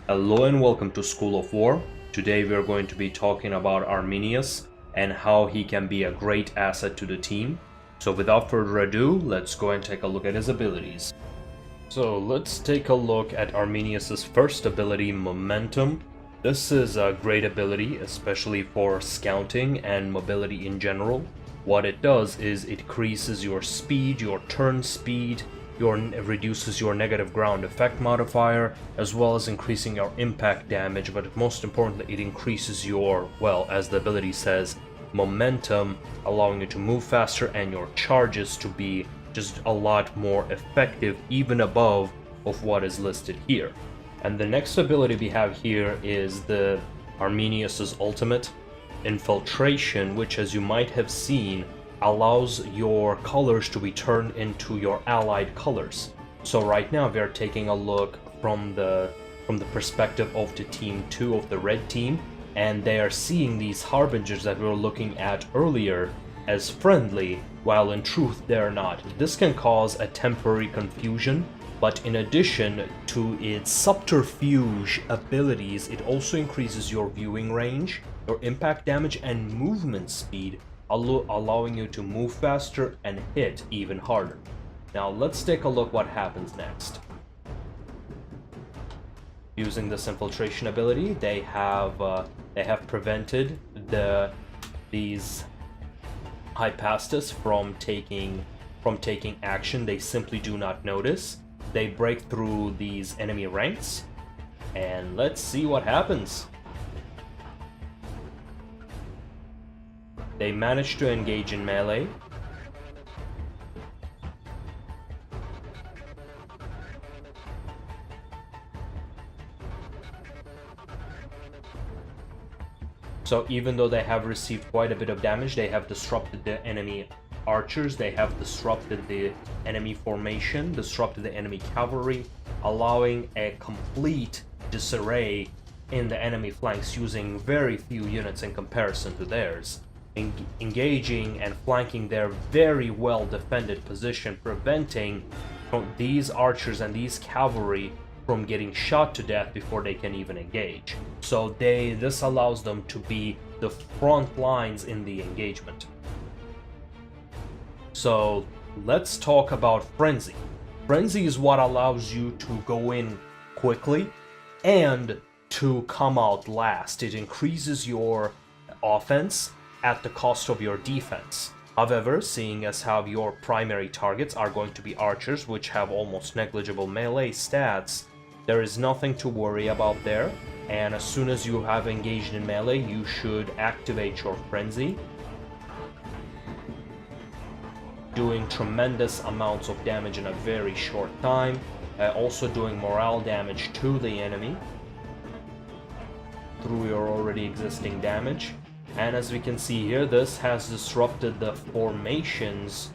Hello and welcome to School of War. Today we are going to be talking about Arminius and how he can be a great asset to the team. So without further ado, let's go and take a look at his abilities. So let's take a look at Arminius's first ability, Momentum. This is a great ability, especially for scouting and mobility in general. What it does is it increases your speed, your turn speed, reduces your negative ground effect modifier, as well as increasing your impact damage, but most importantly it increases your, well, as the ability says, momentum, allowing you to move faster and your charges to be just a lot more effective, even above of what is listed here. And the next ability we have here is the Arminius's ultimate, Infiltration, which, as you might have seen, allows your colors to be turned into your allied colors. So right now we are taking a look from the perspective of the team 2 of the red team, and they are seeing these harbingers that we were looking at earlier as friendly, while in truth they're not. This can cause a temporary confusion, but in addition to its subterfuge abilities, it also increases your viewing range, your impact damage, and movement speed, allowing you to move faster and hit even harder. Now let's take a look what happens next. Using this infiltration ability, they have prevented these Hypastas from taking action. They simply do not notice. They break through these enemy ranks, and let's see what happens. They manage to engage in melee. So even though they have received quite a bit of damage, they have disrupted the enemy archers, they have disrupted the enemy formation, disrupted the enemy cavalry, allowing a complete disarray in the enemy flanks using very few units in comparison to theirs. Engaging and flanking their very well defended position, preventing these archers and these cavalry from getting shot to death before they can even engage. So this allows them to be the front lines in the engagement. So let's talk about Frenzy. Frenzy is what allows you to go in quickly and to come out last. It increases your offense at the cost of your defense. However, seeing as how your primary targets are going to be archers, which have almost negligible melee stats, there is nothing to worry about there, and as soon as you have engaged in melee, you should activate your Frenzy, doing tremendous amounts of damage in a very short time, also doing morale damage to the enemy through your already existing damage. And as we can see here, this has disrupted the formations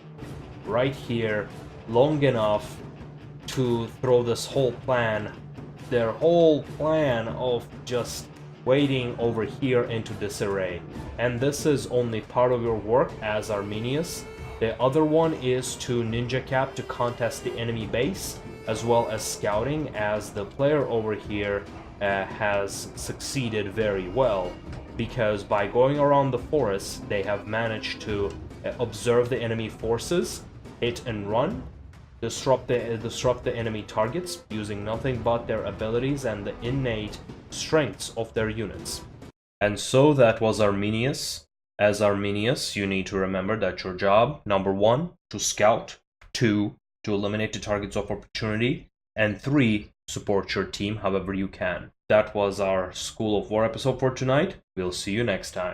right here long enough to throw this whole plan, their whole plan of just waiting over here into disarray. And this is only part of your work as Arminius. The other one is to ninja cap to contest the enemy base, as well as scouting, as the player over here has succeeded very well, because by going around the forest, they have managed to observe the enemy forces, hit and run, disrupt the enemy targets using nothing but their abilities and the innate strengths of their units. And so that was Arminius. As Arminius, you need to remember that your job, number 1, to scout, 2, to eliminate the targets of opportunity, and 3, support your team however you can. That was our School of War episode for tonight. We'll see you next time.